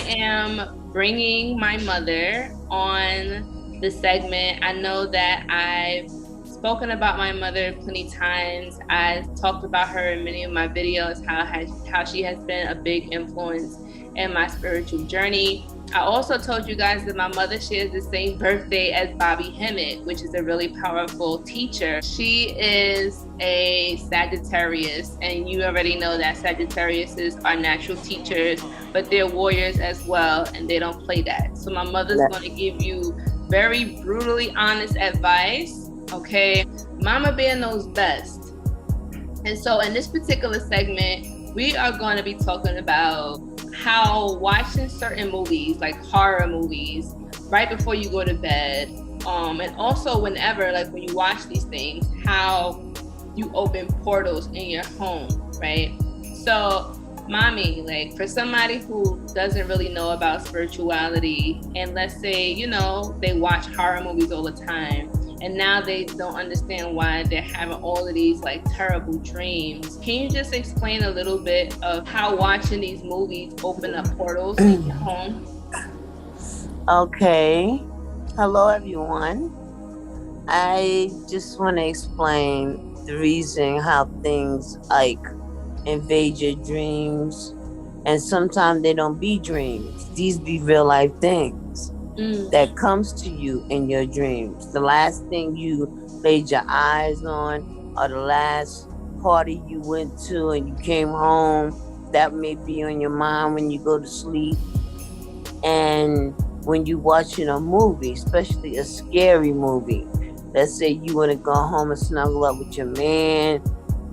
am bringing my mother on the segment. I know that I've spoken about my mother plenty times. I talked about her in many of my videos, how she has been a big influence in my spiritual journey. I also told you guys that my mother shares the same birthday as Bobby Hemmett, which is a really powerful teacher. She is a Sagittarius, and you already know that Sagittariuses are natural teachers, but they're warriors as well, and they don't play that. So my mother's going to give you very brutally honest advice, okay? Mama Bear knows best. And so in this particular segment, we are going to be talking about how watching certain movies, like horror movies, right before you go to bed, and also whenever, like when you watch these things, how you open portals in your home, right? So, mommy, like for somebody who doesn't really know about spirituality, and let's say, you know, they watch horror movies all the time, and now they don't understand why they're having all of these like terrible dreams. Can you just explain a little bit of how watching these movies open up portals in your home? Okay. Hello, everyone. I just want to explain the reason how things like invade your dreams, and sometimes they don't be dreams. These be real life things that comes to you in your dreams. The last thing you laid your eyes on, or the last party you went to and you came home, that may be on your mind when you go to sleep. And when you watching a movie, especially a scary movie, let's say you want to go home and snuggle up with your man,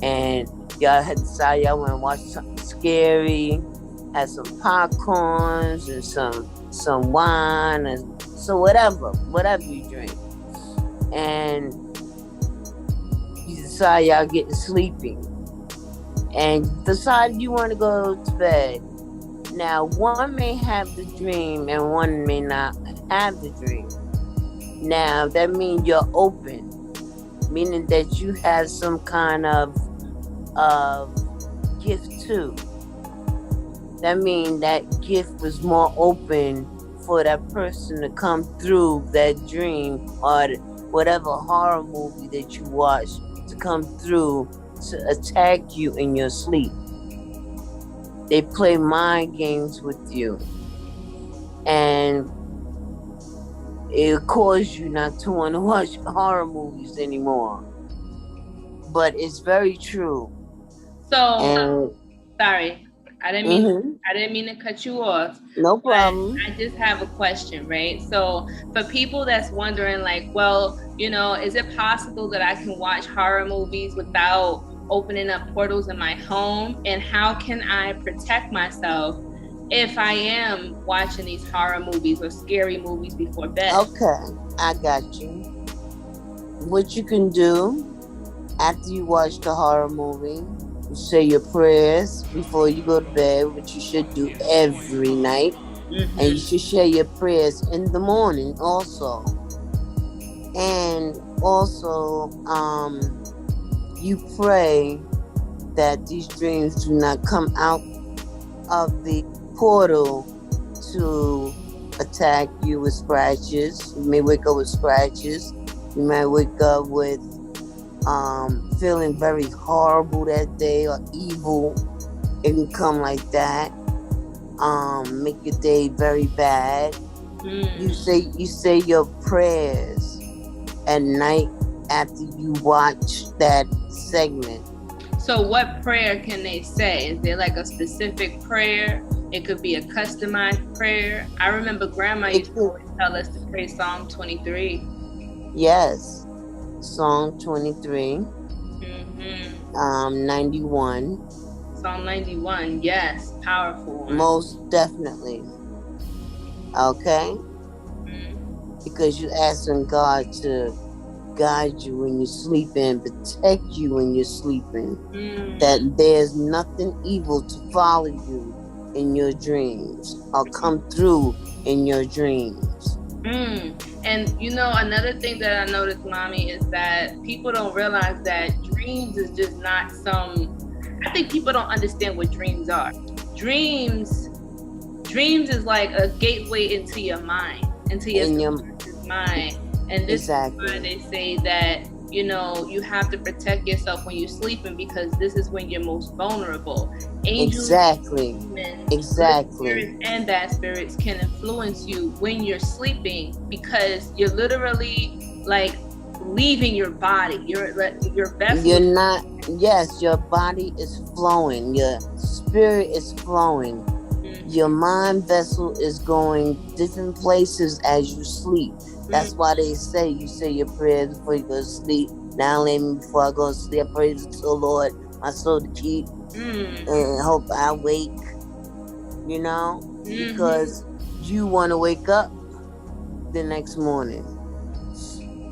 and y'all had decided y'all want to watch something scary, have some popcorns and some wine, and so whatever you drink, and you decide y'all getting sleepy, and decide you want to go to bed. Now, one may have the dream and one may not have the dream. Now, that means you're open, meaning that you have some kind of gift too. That means that gift was more open for that person to come through that dream or whatever horror movie that you watch, to come through to attack you in your sleep. They play mind games with you, and it'll cause you not to want to watch horror movies anymore. But it's very true. So, sorry, I didn't mean to cut you off. No problem. I just have a question, right? So for people that's wondering, like, well, you know, is it possible that I can watch horror movies without opening up portals in my home? And how can I protect myself if I am watching these horror movies or scary movies before bed? Okay, I got you. What you can do after you watch the horror movie, you say your prayers before you go to bed, which you should do every night. And you should share your prayers in the morning also. And also, you pray that these dreams do not come out of the portal to attack you with scratches. You may wake up with scratches. You might wake up with feeling very horrible that day or evil. It can come like that. Make your day very bad. You say your prayers at night after you watch that segment. So what prayer can they say? Is there like a specific prayer? It could be a customized prayer. I remember Grandma used to always tell us to pray Psalm 23. Yes, Psalm 23. 91. Psalm 91, yes, powerful. Most definitely. Okay? Because you're asking God to guide you when you're sleeping, protect you when you're sleeping. That there's nothing evil to follow you in your dreams or come through in your dreams. And you know, another thing that I noticed, Mommy, is that people don't realize that dreams is just not I think people don't understand what dreams are. Dreams dreams is like a gateway into your mind, into your in your subconscious mind. And this is why exactly, they say that, you have to protect yourself when you're sleeping, because this is when you're most vulnerable. Angels, exactly, demons, good exactly. spirits, and bad spirits can influence you when you're sleeping, because you're literally like leaving your body. Your vessel You're is. not, yes, your body is flowing, your spirit is flowing, your Mhm, mind vessel is going different places as you sleep. That's why mhm, they say you say your prayers before you go to sleep. Now let me before I go to sleep, I praise the Lord, my soul to keep mhm, and hope I wake, mhm. because you want to wake up the next morning.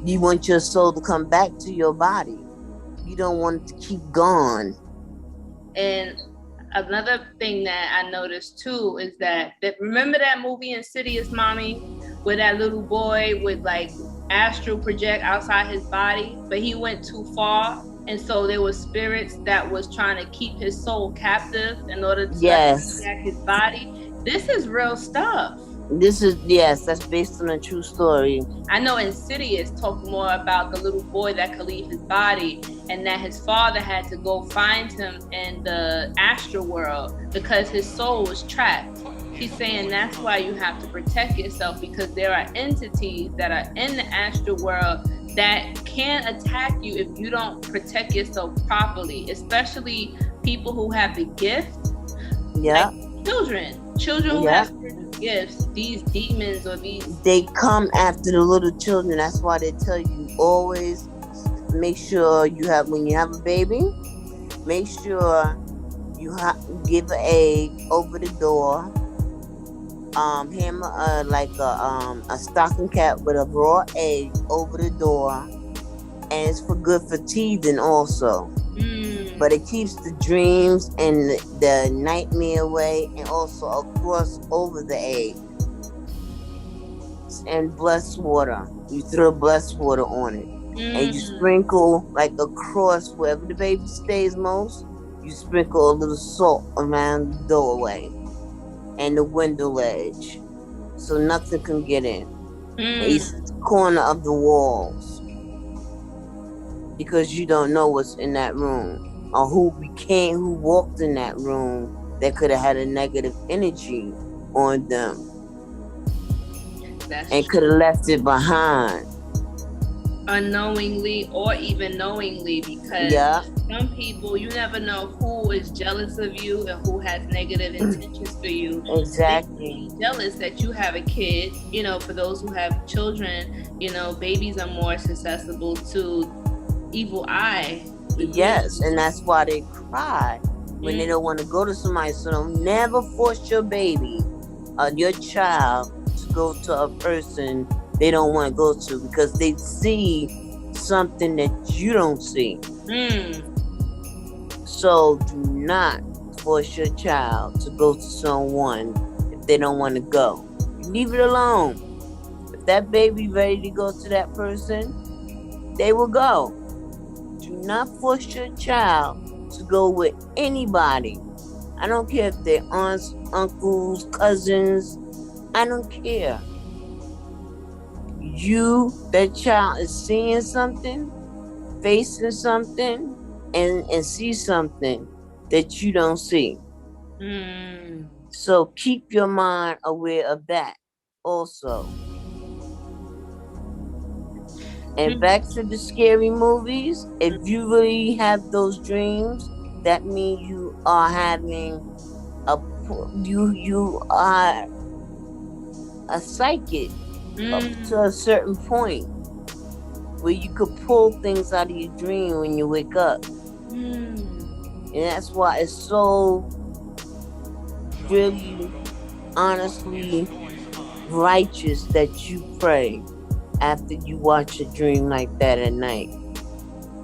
You want your soul to come back to your body. You don't want it to keep gone. And another thing that I noticed too is that remember that movie Insidious, Mommy, where that little boy would like astral project outside his body, but he went too far, and so there were spirits that was trying to keep his soul captive in order to let him Yes. back his body. This is real stuff. This is, yes, that's based on a true story. I know Insidious talked more about the little boy that could leave his body, and that his father had to go find him in the astral world because his soul was trapped. She's saying that's why you have to protect yourself, because there are entities that are in the astral world that can attack you if you don't protect yourself properly, especially people who have the gift, like Yeah, children who have yeah. spiritual gifts. These demons or these. They come after the little children. That's why they tell you always make sure you have, when you have a baby, make sure give an egg over the door. Hammer like a stocking cap with a raw egg over the door, and it's for good for teething also. But Mm, it keeps the dreams and the nightmare away, and also a cross over the egg and blessed water. You throw blessed water on it, and you mm, sprinkle like a cross wherever the baby stays most. You sprinkle a little salt around the doorway and the window ledge, so nothing can get in. Each mm. corner of the walls, because you don't know what's in that room or who walked in that room that could have had a negative energy on them That's and could true. have left it behind. Unknowingly or even knowingly, because Yeah, some people, you never know who is jealous of you and who has negative intentions for you. They can exactly. be jealous that you have a kid. For those who have children, babies are more susceptible to evil eye, the green. Yes, and that's why they cry when they Mm, don't want to go to somebody. So don't never force your baby or your child to go to a person they don't want to go to, because they see something that you don't see. mm, So do not force your child to go to someone if they don't want to go. Leave it alone. If that baby ready to go to that person, they will go. Do not force your child to go with anybody. I don't care if they're aunts, uncles, cousins. I don't care. That child is seeing something, facing something, and see something that you don't see. mm, So keep your mind aware of that also. And mm, back to the scary movies. If you really have those dreams, that means you are having you are a psychic up to a mm, certain point where you could pull things out of your dream when you wake up. mm. And that's why it's so really honestly righteous that you pray after you watch a dream like that at night.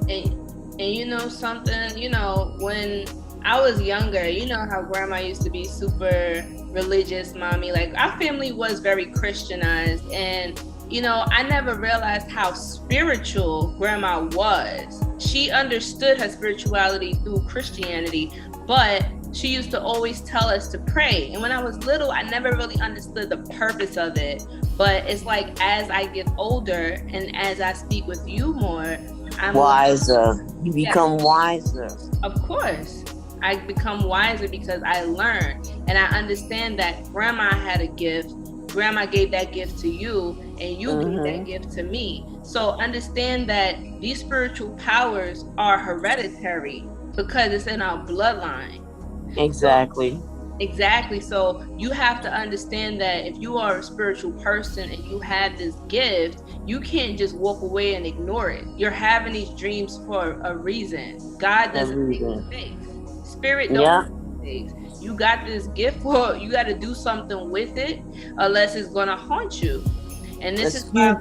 And you know something, when I was younger, you know how grandma used to be super religious, mommy. Like our family was very Christianized, and I never realized how spiritual grandma was. She understood her spirituality through Christianity, but she used to always tell us to pray. And when I was little, I never really understood the purpose of it. But it's like as I get older and as I speak with you more, I'm learning. Wiser. You Yeah, become wiser. of course. I become wiser because I learn and I understand that grandma had a gift. Grandma gave that gift to you, and you gave that Mm-hmm. gift to me. So understand that these spiritual powers are hereditary because it's in our bloodline. So Exactly. exactly. So you have to understand that if you are a spiritual person and you have this gift, you can't just walk away and ignore it. You're having these dreams for a reason. God doesn't make Everything. mistakes. Spirit don't Yeah. make mistakes. You got this gift for you got to do something with it, unless it's gonna haunt you. And this is Excuse, why,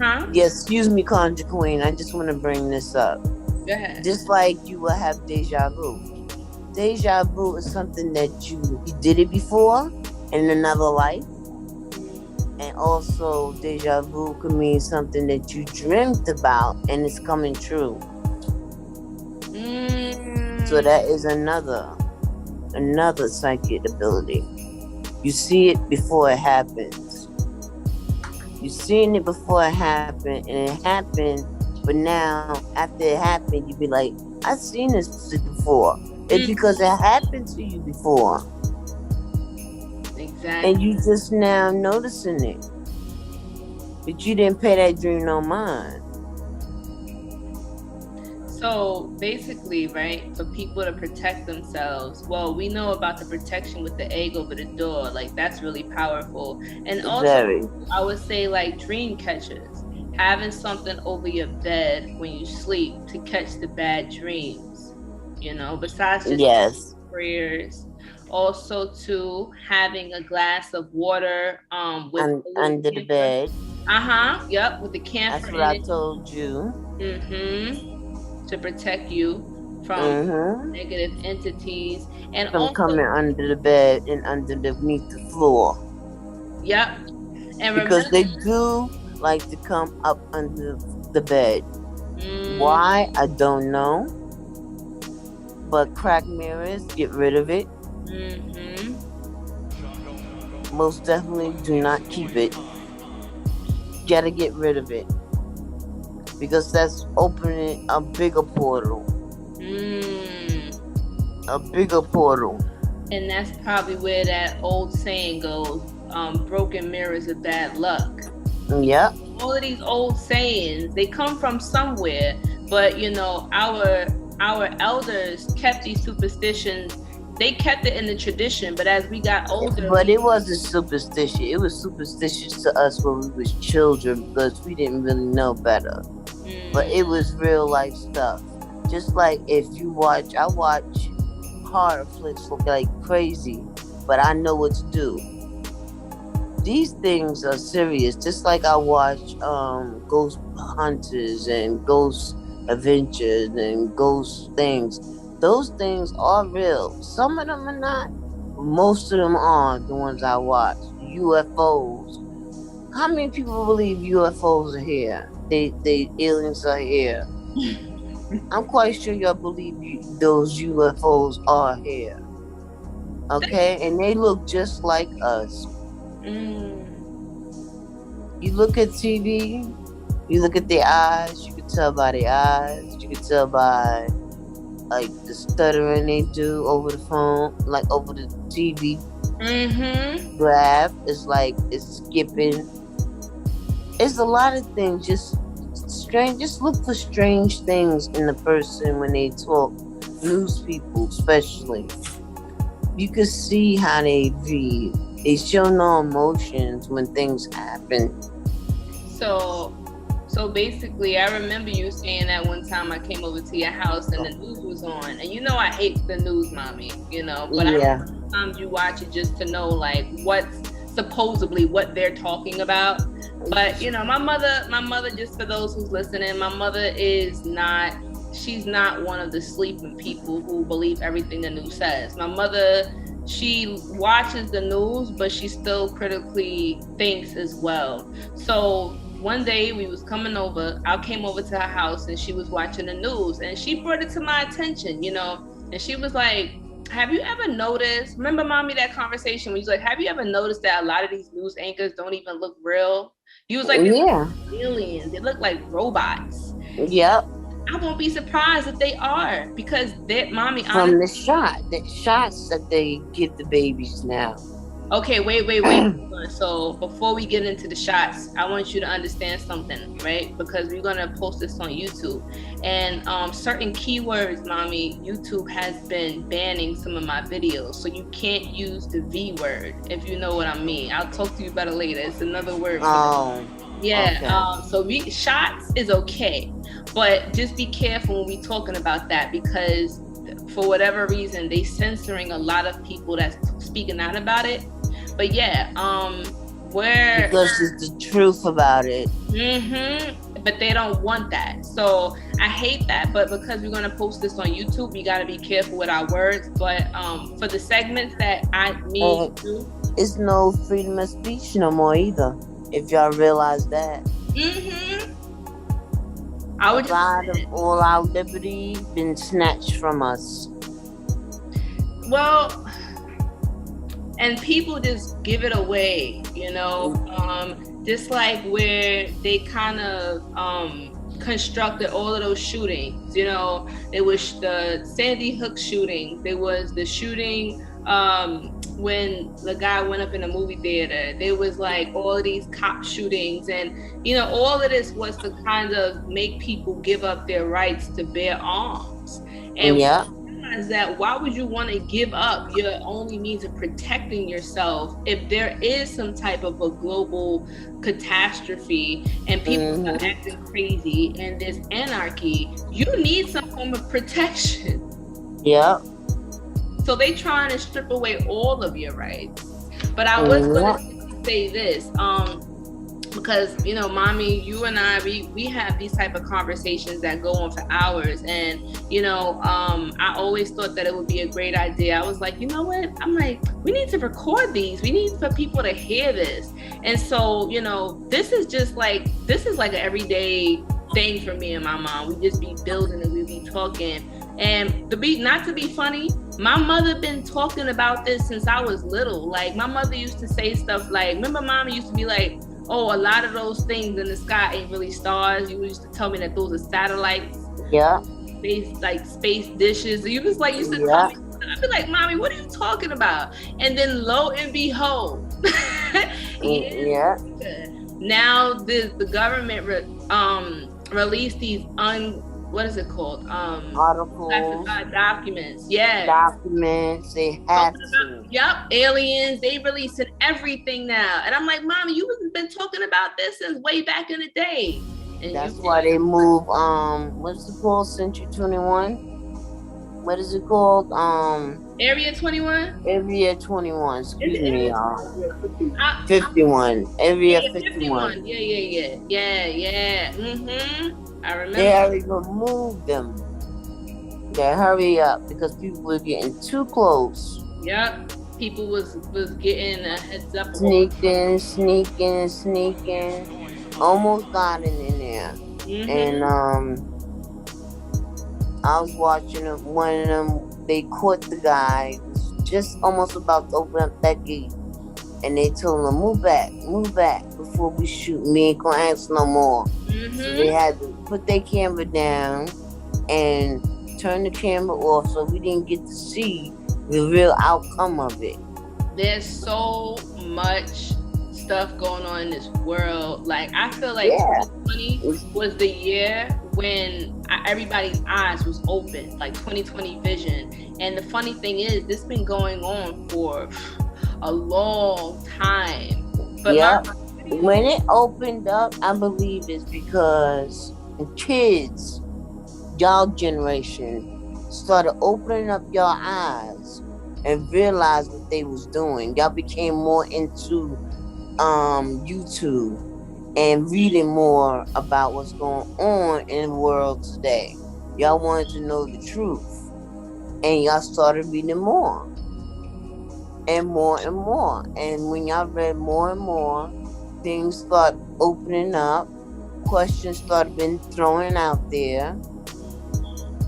huh? yeah, excuse me, Conjure Queen. I just want to bring this up. Go ahead. Just like you will have deja vu. Deja vu is something that you did it before in another life, and also deja vu could mean something that you dreamt about and it's coming true. So Mm, that is another psychic ability. You see it before it happens. You seen it before it happened, and it happened, but now after it happened, you be like, I've seen this before. It's mm, because it happened to you before, and exactly. you just now noticing it, but you didn't pay that dream no mind. So basically, right, for people to protect themselves, well, we know about the protection with the egg over the door. Like, that's really powerful. And also, Very. I would say, like, dream catchers, having something over your bed when you sleep to catch the bad dreams, besides just Yes. prayers. Also, too, having a glass of water with a little Under the camphor. bed. Uh-huh. Yep, with the camphor That's what in I it. told you. Mm-hmm. To protect you from Mm-hmm. negative entities. And From also, coming under the bed and underneath the floor. yep. And Because remember, they do like to come up under the bed. mm, Why? I don't know. But crack mirrors, get rid of it. mm-hmm. Most definitely do not keep it. Gotta get rid of it. Because that's opening a bigger portal. Mm. A bigger portal. And that's probably where that old saying goes, broken mirrors are bad luck. Yep. All of these old sayings, they come from somewhere, but our elders kept these superstitions. They kept it in the tradition, but as we got older, But it wasn't superstitious. It was superstitious to us when we was children because we didn't really know better. But mm, it was real life stuff. Just like if you watch, I watch horror flicks like crazy, but I know what to do. These things are serious. Just like I watch Ghost Hunters and Ghost Adventures and Ghost things. Those things are real. Some of them are not. Most of them are the ones I watch. UFOs. How many people believe UFOs are here? They aliens are here. I'm quite sure y'all believe those UFOs are here. Okay, and they look just like us. mm, You look at TV, you look at their eyes, you can tell by their eyes, you can tell by like the stuttering they do over the phone, like over the TV mm-hmm. graph. It's like it's skipping. It's a lot of things. Just strange. Just look for strange things in the person when they talk. News people, especially, you can see how they read. They show no emotions when things happen. So, so basically, I remember you saying that one time I came over to your house and the news was on, and I hate the news, mommy, but I Yeah. sometimes you watch it just to know like what's supposedly what they're talking about. But my mother, just for those who's listening, my mother is not. She's not one of the sleeping people who believe everything the news says. My mother, she watches the news, but she still critically thinks as well. So one day we was coming over, I came over to her house and she was watching the news and she brought it to my attention, and she was like, have you ever noticed? Remember, mommy, that conversation when you was like, have you ever noticed that a lot of these news anchors don't even look real? You was like, they look Yeah. like aliens. They look like robots. Yep. I won't be surprised if they are because that mommy, honestly. From the shots that they give the babies now. Okay, wait. So before we get into the shots, I want you to understand something, right? Because we're gonna post this on YouTube, and certain keywords, mommy, YouTube has been banning some of my videos, so you can't use the V word if you know what I mean. I'll talk to you about it later. It's another word for that. Oh, Yeah. okay. So we shots is okay, but just be careful when we talking about that because for whatever reason they censoring a lot of people that's speaking out about it. But yeah, where Because it's the truth about it. but they don't want that. So I hate that, but because we're gonna post this on YouTube, we gotta be careful with our words. But for the segments that me And do, it's no freedom of speech no more either. If y'all realize that. mm-hmm, I A would just lot of all our liberty been snatched from us. well, and people just give it away, just like where they kind of constructed all of those shootings. There was the Sandy Hook shooting, there was the shooting when the guy went up in the movie theater, there was like all of these cop shootings, and all of this was to kind of make people give up their rights to bear arms. And Yeah. is that why would you want to give up your only means of protecting yourself if there is some type of a global catastrophe and people are acting crazy and there's anarchy? You need some form of protection. Yeah. So they trying to strip away all of your rights. But I was going Yeah. to say this, because mommy, you and I, we have these type of conversations that go on for hours, and I always thought that it would be a great idea. I was like, you know what, I'm like, we need to record these, we need for people to hear this. And so this is like an everyday thing for me and my mom. We just be building and we be talking. And not to be funny, my mother been talking about this since I was little. Like, my mother used to say stuff like, remember mommy used to be like, oh, a lot of those things in the sky ain't really stars. You used to tell me that those are satellites. Yeah. Space dishes. You was like, used to tell me. I'd be like, mommy, what are you talking about? And then lo and behold, Yeah. now the government released these what is it called? Articles. Classified documents. Yeah. Documents. They have to. Yep. Aliens. They releasing everything now. And I'm like, mommy, you've been talking about this since way back in the day. And that's why they move, what's it called? Century 21? What is it called? Area 21? Area 21. Excuse me, y'all. 51. Area 51. Yeah. I remember. They already removed them. They hurry up because people were getting too close. Yep. People was getting a heads up. Sneaking. Almost got in there. And I was watching one of them. They caught the guy just almost about to open up that gate, and they told him, move back before we shoot. We ain't gonna ask no more. So they had to put their camera down and turn the camera off, so we didn't get to see the real outcome of it. There's so much stuff going on in this world. Like, I feel like 2020 was the year when everybody's eyes was open, like 2020 vision. And the funny thing is, this been going on for a long time. But when it opened up, I believe it's because the kids, y'all generation, started opening up y'all eyes and realized what they was doing. Y'all became more into YouTube and reading more about what's going on in the world today. Y'all wanted to know the truth, and y'all started reading more and more and more. And when y'all read more and more, things start opening up, questions started being thrown out there.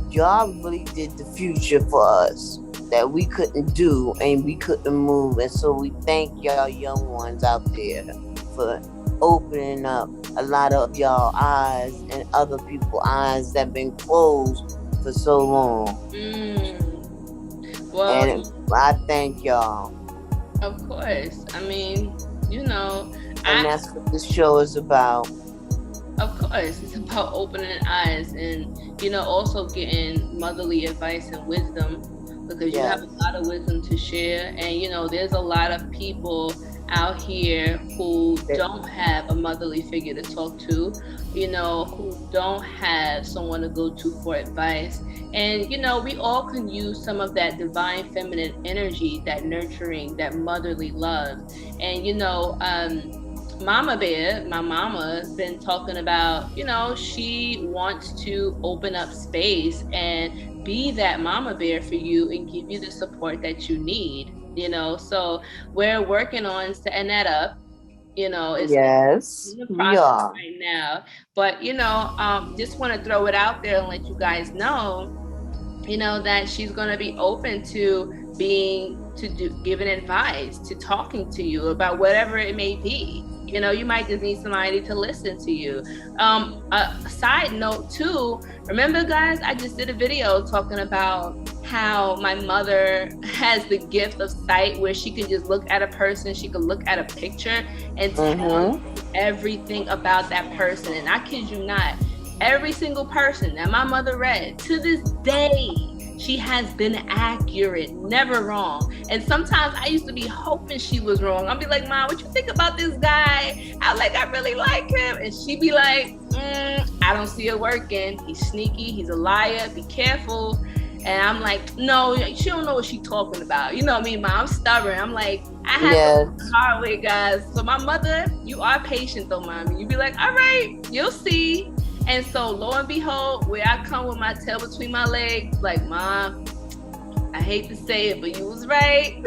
Y'all really did the future for us. that we couldn't do and we couldn't move. And so we thank y'all young ones out there for opening up a lot of y'all eyes and other people's eyes that been closed for so long. Well, And I thank y'all. of course. I mean, and that's what this show is about. Of course, it's about opening eyes and, also getting motherly advice and wisdom, because you have a lot of wisdom to share. And, there's a lot of people out here who don't have a motherly figure to talk to, who don't have someone to go to for advice. And, we all can use some of that divine feminine energy, that nurturing, that motherly love. And, Mama Bear, my mama, has been talking about, she wants to open up space and be that mama bear for you and give you the support that you need, So we're working on setting that up, it's in the process right now. But, just want to throw it out there and let you guys know, that she's going to be open to giving advice, to talking to you about whatever it may be. You might just need somebody to listen to you. A side note too, remember guys, I just did a video talking about how my mother has the gift of sight where she can just look at a person, she can look at a picture and tell everything about that person. And I kid you not, every single person that my mother read to this day, she has been accurate, never wrong. And sometimes I used to be hoping she was wrong. I'll be like, Mom, what you think about this guy? I really like him. And she'd be like, I don't see it working. He's sneaky. He's a liar. Be careful. And I'm like, no, she don't know what she's talking about. You know what I mean, Mom? I'm stubborn. I'm like, I have to the hard way, guys. So my mother, you are patient though, Mommy. You be like, all right, you'll see. And so lo and behold, where I come with my tail between my legs, like, Mom, I hate to say it, but you was right.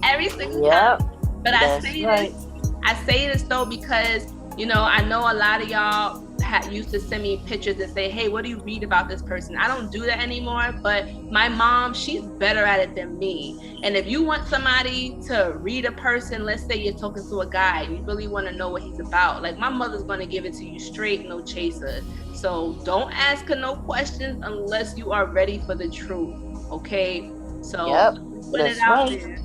Every single time. But I say this though because, I know a lot of y'all used to send me pictures and say, hey, what do you read about this person? I don't do that anymore, but my mom, she's better at it than me. And if you want somebody to read a person, let's say you're talking to a guy, you really want to know what he's about, like my mother's going to give it to you straight, no chaser. So don't ask her no questions unless you are ready for the truth, okay? So put it out there.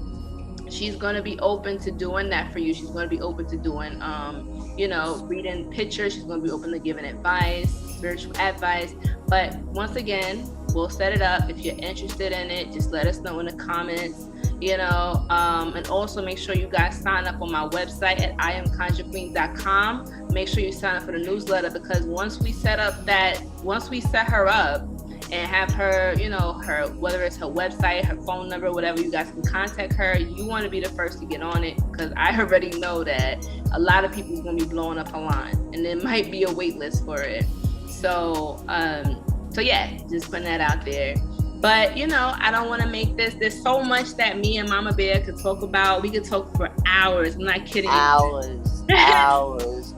She's going to be open to doing that for you. She's going to be open to doing, reading pictures. She's going to be open to giving advice, spiritual advice. But once again, we'll set it up. If you're interested in it, just let us know in the comments, and also make sure you guys sign up on my website at iamconjurequeen.com. Make sure you sign up for the newsletter, because once we set her up, and have her, her, whether it's her website, her phone number, whatever, you guys can contact her. You want to be the first to get on it, because I already know that a lot of people's going to be blowing up her line, and there might be a wait list for it. So yeah, just putting that out there. But, I don't want to make this. There's so much that me and Mama Bear could talk about. We could talk for hours. I'm not kidding. Hours.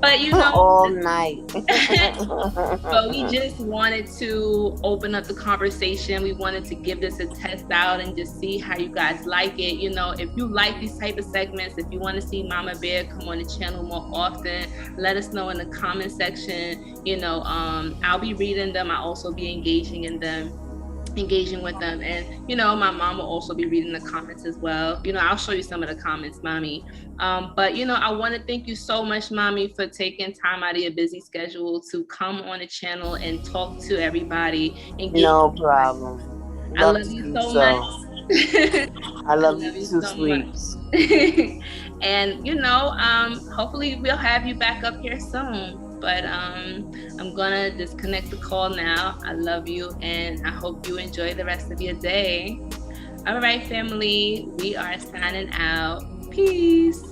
But, all night. But we just wanted to open up the conversation. We wanted to give this a test out and just see how you guys like it. If you like these type of segments, if you want to see Mama Bear come on the channel more often, let us know in the comment section. I'll be reading them. I'll also be engaging with them, and my mom will also be reading the comments as well. I'll show you some of the comments, Mommy. But I want to thank you so much, Mommy, for taking time out of your busy schedule to come on the channel and talk to everybody. And no problem. I love you so much. I love you too, sweet. And hopefully we'll have you back up here soon. But I'm gonna disconnect the call now. I love you, and I hope you enjoy the rest of your day. All right, family, we are signing out. Peace.